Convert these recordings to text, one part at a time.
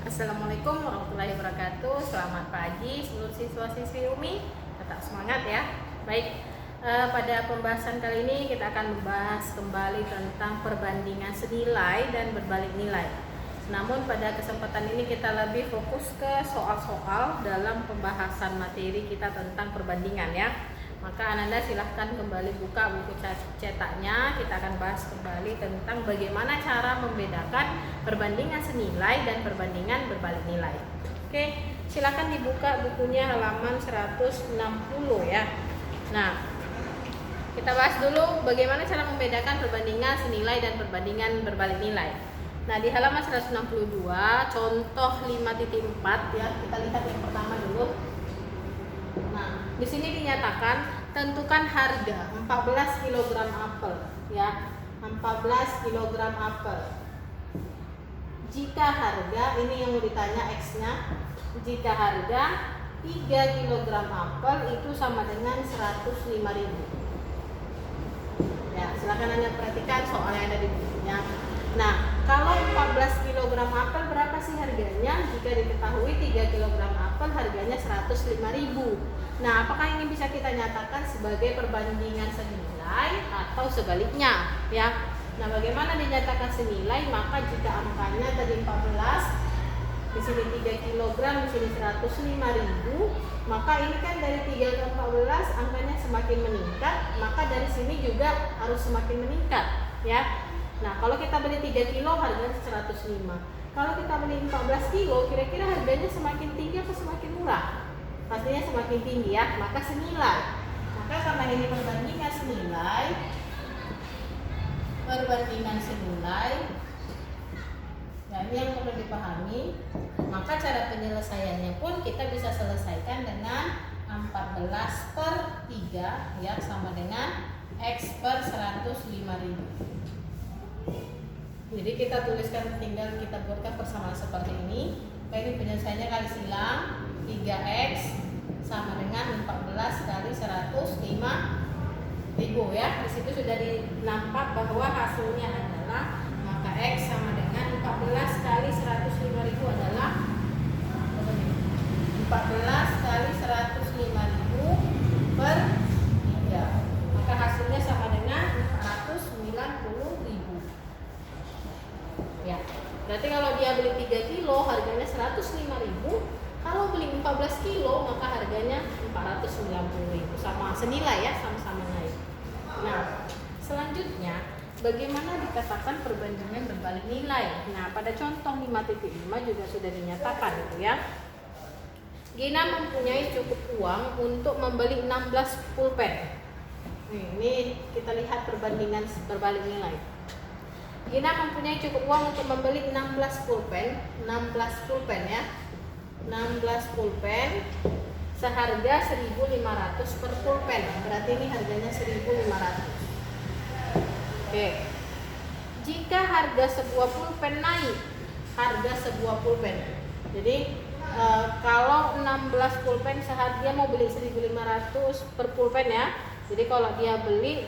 Assalamualaikum warahmatullahi wabarakatuh. Selamat pagi seluruh siswa-siswi UMI. Tetap semangat ya. Baik, pada pembahasan kali ini kita akan membahas kembali tentang perbandingan senilai dan berbalik nilai. Namun pada kesempatan ini kita lebih fokus ke soal-soal dalam pembahasan materi kita tentang perbandingan ya. Maka Ananda silahkan kembali buka buku cetaknya. Kita akan bahas kembali tentang bagaimana cara membedakan perbandingan senilai dan perbandingan berbalik nilai. Oke, silahkan dibuka bukunya halaman 160 ya. Nah, kita bahas dulu bagaimana cara membedakan perbandingan senilai dan perbandingan berbalik nilai. Nah, di halaman 162 contoh 5.4 ya, kita lihat yang pertama dulu. Nah, di sini dinyatakan tentukan harga 14 kg apel ya. 14 kg apel. Jika harga, ini yang mau ditanya X-nya. Jika harga 3 kg apel itu sama dengan 105.000. Ya, silakan Anda perhatikan soal yang ada di bukunya. Nah, kalau 14 kg apel berapa sih harganya? Jika diketahui 3 kg apel harganya 105.000. Nah, apakah ini bisa kita nyatakan sebagai perbandingan senilai atau sebaliknya ya? Nah, bagaimana dinyatakan senilai? Maka jika angkanya tadi 14, di sini 3 kg, di sini 105.000, maka ini kan dari 3 ke 14 angkanya semakin meningkat, maka dari sini juga harus semakin meningkat ya. Nah, kalau kita beli 3 kilo harganya 105. Kalau kita beli 14 kilo, kira-kira harganya semakin tinggi atau semakin murah? Pastinya semakin tinggi ya, maka senilai. Maka karena ini perbandingan senilai, ya ini yang perlu dipahami. Maka cara penyelesaiannya pun kita bisa selesaikan dengan 14 per 3 ya, sama dengan X per 105.000. Jadi kita tuliskan, tinggal kita buatkan persamaan seperti ini. Ini penyelesaiannya kali silang 3X sama dengan 14 kali 105.000 ya. Di situ sudah nampak bahwa hasilnya adalah, maka X sama dengan 14 kali 105.000 adalah 14 kali 105.000 per 3. Maka hasilnya sama dengan 490.000. Ya, berarti kalau dia beli 3 kilo harganya 105.000, kalau beli 14 kilo maka harganya 490.000, sama senilai ya, sama-sama naik. Nah, selanjutnya bagaimana dikatakan perbandingan berbalik nilai? Nah, pada contoh 5.5 juga sudah dinyatakan itu ya. Gina mempunyai cukup uang untuk membeli 16 pulpen. Ini kita lihat perbandingan berbalik nilai. Gina mempunyai cukup uang untuk membeli 16 pulpen ya. 16 pulpen seharga 1.500 per pulpen. Berarti ini harganya 1.500. Oke. Jika harga sebuah pulpen naik, jadi kalau 16 pulpen seharga, dia mau beli 1.500 per pulpen ya. Jadi kalau dia beli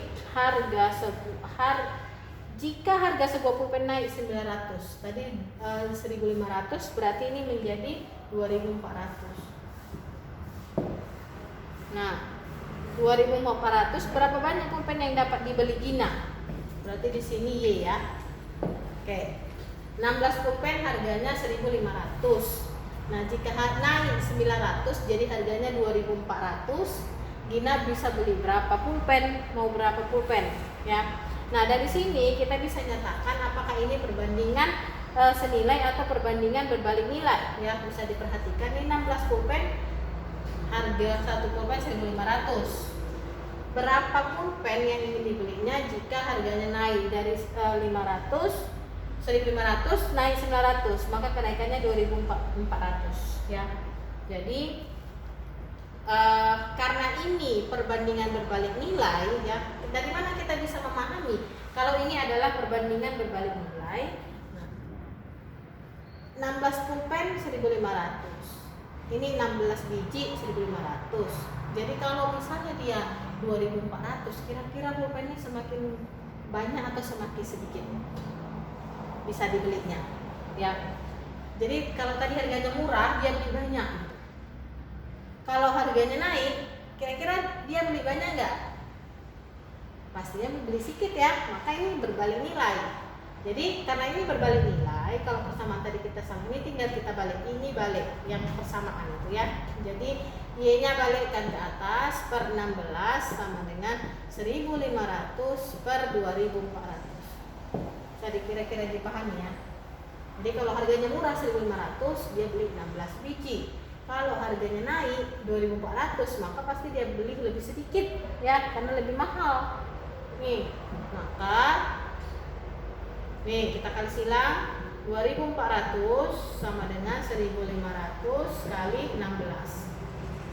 jika harga sebuah pulpen naik 900, tadi 1.500, berarti ini menjadi 2.400. Nah, 2.400, berapa banyak pulpen yang dapat dibeli Gina? Berarti di sini Y ya. Oke. 16 pulpen harganya 1.500. Nah, jika naik 900 jadi harganya 2.400, Gina bisa beli berapa pulpen? Mau berapa pulpen ya? Nah, dari sini kita bisa nyatakan apakah ini perbandingan senilai atau perbandingan berbalik nilai ya. Bisa diperhatikan ini 16 pulpen, harga satu pulpen 1.500. Berapa pulpen yang ingin dibelinya jika harganya naik dari 1.500 naik 900, maka kenaikannya 2.400 ya. Jadi karena ini perbandingan berbalik nilai ya, dari mana kita bisa memahami kalau ini adalah perbandingan berbalik nilai? Nah, 16 pulpen 1.500, ini 16 biji 1.500. Jadi kalau misalnya dia 2.400, kira-kira pulpennya semakin banyak atau semakin sedikit bisa dibelinya ya. Jadi kalau tadi harganya murah, dia beli banyak. Kalau harganya naik, kira-kira dia beli banyak nggak? Pastinya beli sedikit ya, maka ini berbalik nilai. Jadi karena ini berbalik nilai, kalau persamaan tadi kita sama ini tinggal kita balik, ini balik yang persamaan itu ya. Jadi Y-nya balikkan ke atas per 16 sama dengan 1500 per 2400. Jadi kira-kira dipahami ya. Jadi kalau harganya murah 1500, dia beli 16 biji. Kalau harganya naik 2400, maka pasti dia beli lebih sedikit ya, karena lebih mahal. Nih, maka nih kita kali silang 2400 sama dengan 1500 kali 16.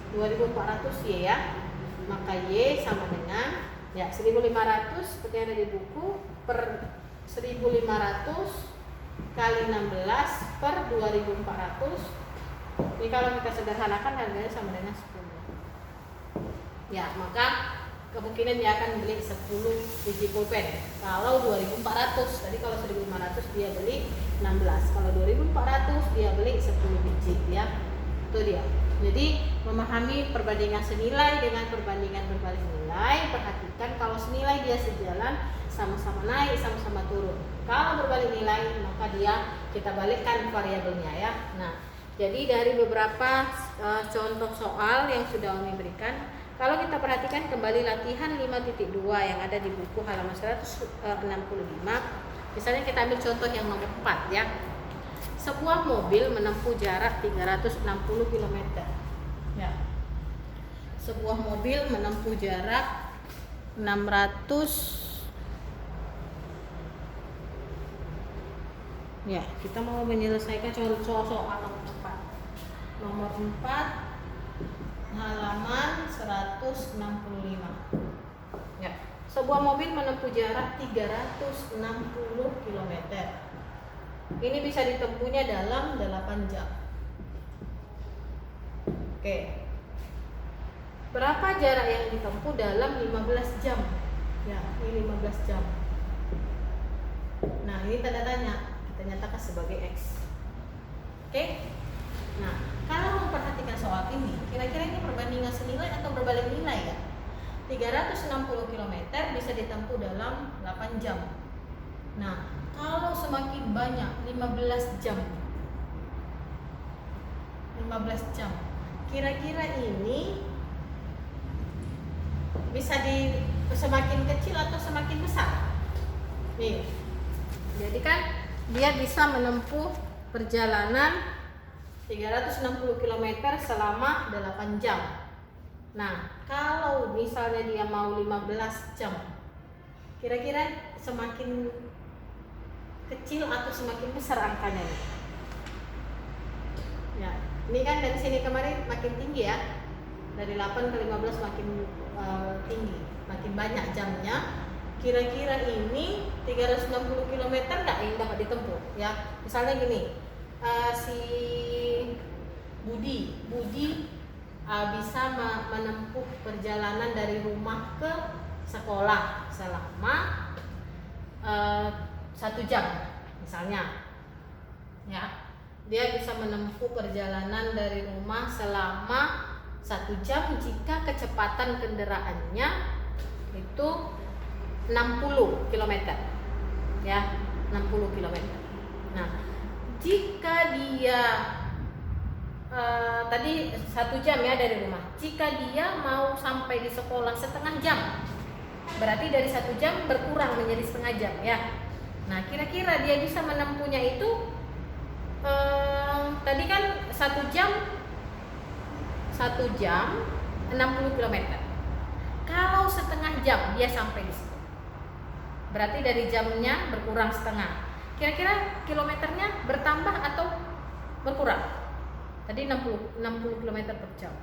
2400 Y ya. Maka Y sama dengan ya 1500 seperti yang ada di buku per 1500 kali 16 per 2400. Ini kalau kita sederhanakan harganya sama dengan 10. Ya, maka kemungkinan dia akan beli 10 biji pulpen. Kalau 2400, tadi kalau 1500 dia beli 16. Kalau 2400 dia beli 10 biji ya. Itu dia. Jadi memahami perbandingan senilai dengan perbandingan berbalik nilai, perhatikan kalau senilai dia sejalan, sama-sama naik, sama-sama turun. Kalau berbalik nilai, maka dia kita balikkan variabelnya ya. Nah, jadi dari beberapa contoh soal yang sudah Umi berikan, kalau kita perhatikan kembali latihan 5.2 yang ada di buku halaman 165, misalnya kita ambil contoh yang nomor 4 ya. Sebuah mobil menempuh jarak 360 km. Ya. Sebuah mobil menempuh jarak 600. Ya, kita mau menyelesaikan soal nomor 4. Nomor 4 halaman 165. Ya. Sebuah mobil menempuh jarak 360 km. Ini bisa ditempuhnya dalam 8 jam. Oke. Berapa jarak yang ditempuh dalam 15 jam? Ya, ini 15 jam. Nah, ini tanda tanya. Kita nyatakan sebagai X. Oke. Nah, kalau memperhatikan soal ini, kira-kira ini perbandingan senilai atau berbalik nilai ya? 360 km bisa ditempuh dalam 8 jam. Nah, kalau semakin banyak 15 jam. 15 jam. Kira-kira ini bisa semakin kecil atau semakin besar? Nih. Jadi kan dia bisa menempuh perjalanan 360 km selama 8 jam. Nah, kalau misalnya dia mau 15 jam, kira-kira semakin kecil atau semakin besar angkanya nih? Ya, ini kan dari sini kemarin makin tinggi ya. Dari 8 ke 15 makin tinggi, makin banyak jamnya. Kira-kira ini 360 km enggak yang dapat ditempuh ya. Misalnya gini, si Budi bisa menempuh perjalanan dari rumah ke sekolah selama 1 jam misalnya ya. Dia bisa menempuh perjalanan dari rumah selama 1 jam jika kecepatan kendaraannya itu 60 km ya, 60 km. Nah, jika dia tadi 1 jam ya dari rumah, jika dia mau sampai di sekolah setengah jam, berarti dari 1 jam berkurang menjadi setengah jam ya. Nah, kira-kira dia bisa menempuhnya itu tadi kan 1 jam 60 km. Kalau setengah jam dia sampai di situ, berarti dari jamnya berkurang setengah. Kira-kira kilometernya bertambah atau berkurang? Tadi 60 km per jam.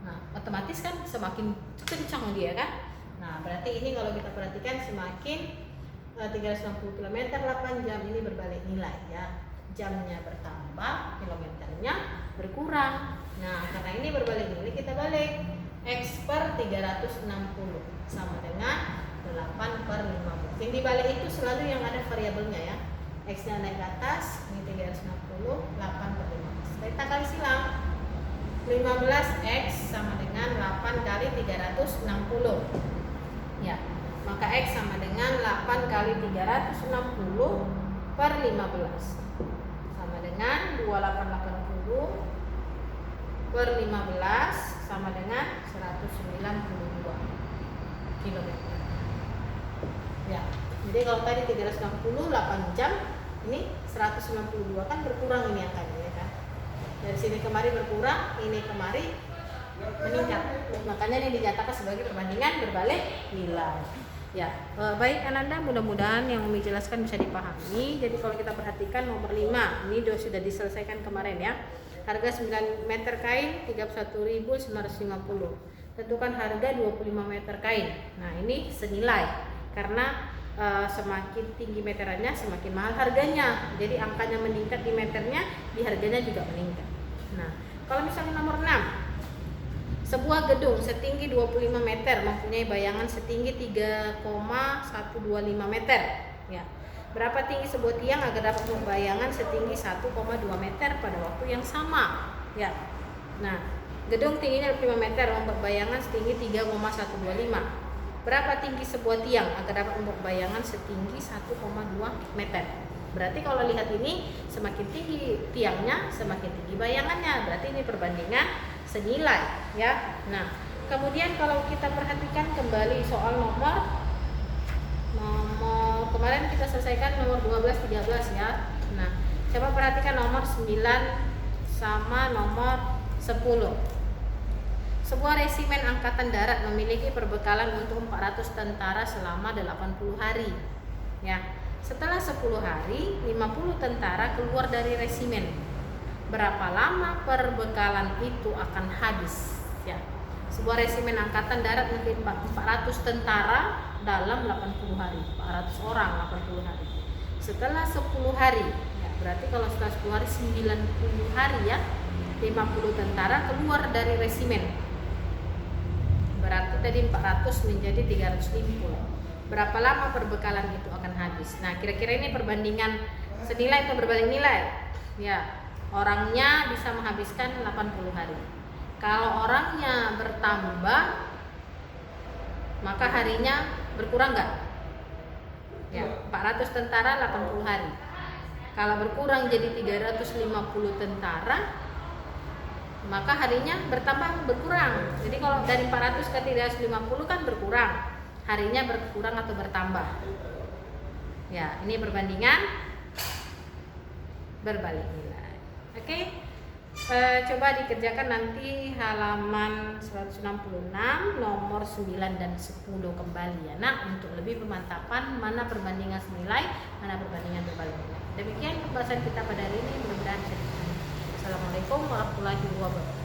Nah, otomatis kan semakin kencang dia kan. Nah, berarti ini kalau kita perhatikan semakin 360 km 8 jam ini berbalik nilai ya. Jamnya bertambah, kilometernya berkurang. Nah, karena ini berbalik nilai, kita balik X per 360 sama dengan 8 per 15. Yang dibalik itu selalu yang ada variabelnya ya. X-nya naik ke atas, ini 360, 8 per 15. Kita kali silang. 15X sama dengan 8 kali 360. Ya, maka X sama dengan 8 kali 360 per 15. Sama dengan 2880 per 15 sama dengan 192 km. Ya, jadi kalau tadi 360 8 jam, ini 192 kan berkurang ini angkanya ya kan. Dari sini kemari berkurang, ini kemari meningkat. Makanya ini dinyatakan sebagai perbandingan berbalik nilai. Ya, baik Ananda, mudah-mudahan yang Umi jelaskan bisa dipahami. Jadi kalau kita perhatikan nomor 5, ini sudah diselesaikan kemarin ya. Harga 9 meter kain 31.950. Tentukan harga 25 meter kain. Nah, ini senilai karena semakin tinggi meterannya semakin mahal harganya. Jadi angkanya meningkat di meternya, di harganya juga meningkat. Nah, kalau misalnya nomor 6, sebuah gedung setinggi 25 meter mempunyai bayangan setinggi 3,125 meter. Ya. Berapa tinggi sebuah tiang agar dapat membayangan setinggi 1,2 meter pada waktu yang sama? Ya. Nah, gedung tingginya 25 meter membuat bayangan setinggi 3,125. Berapa tinggi sebuah tiang agar dapat membuat bayangan setinggi 1,2 meter? Berarti kalau lihat ini, semakin tinggi tiangnya, semakin tinggi bayangannya. Berarti ini perbandingan senilai ya. Nah, kemudian kalau kita perhatikan kembali soal nomor kemarin kita selesaikan nomor 12 13 ya. Nah, coba perhatikan nomor 9 sama nomor 10. Sebuah resimen angkatan darat memiliki perbekalan untuk 400 tentara selama 80 hari. Ya. Setelah 10 hari, 50 tentara keluar dari resimen. Berapa lama perbekalan itu akan habis? Ya. Sebuah resimen angkatan darat memiliki 400 tentara dalam 80 hari. 400 orang 80 hari. Setelah 10 hari, ya, berarti kalau setelah 10 hari 90 hari ya, 50 tentara keluar dari resimen. Berarti tadi 400 menjadi 350. Berapa lama perbekalan itu akan habis? Nah, kira-kira ini perbandingan senilai atau berbalik nilai? Ya, orangnya bisa menghabiskan 80 hari. Kalau orangnya bertambah, maka harinya berkurang nggak? Ya, 400 tentara 80 hari. Kalau berkurang jadi 350 tentara, maka harinya berkurang. Jadi kalau dari 400 ke 350 kan berkurang, harinya berkurang atau bertambah. Ya, ini perbandingan berbalik nilai. Oke, coba dikerjakan nanti halaman 166 nomor 9 dan 10 kembali ya nak, untuk lebih pemantapan mana perbandingan senilai, mana perbandingan berbalik nilai. Demikian pembahasan kita pada hari ini, mudah-mudahan bisa dipahami. Assalamualaikum warahmatullahi wabarakatuh.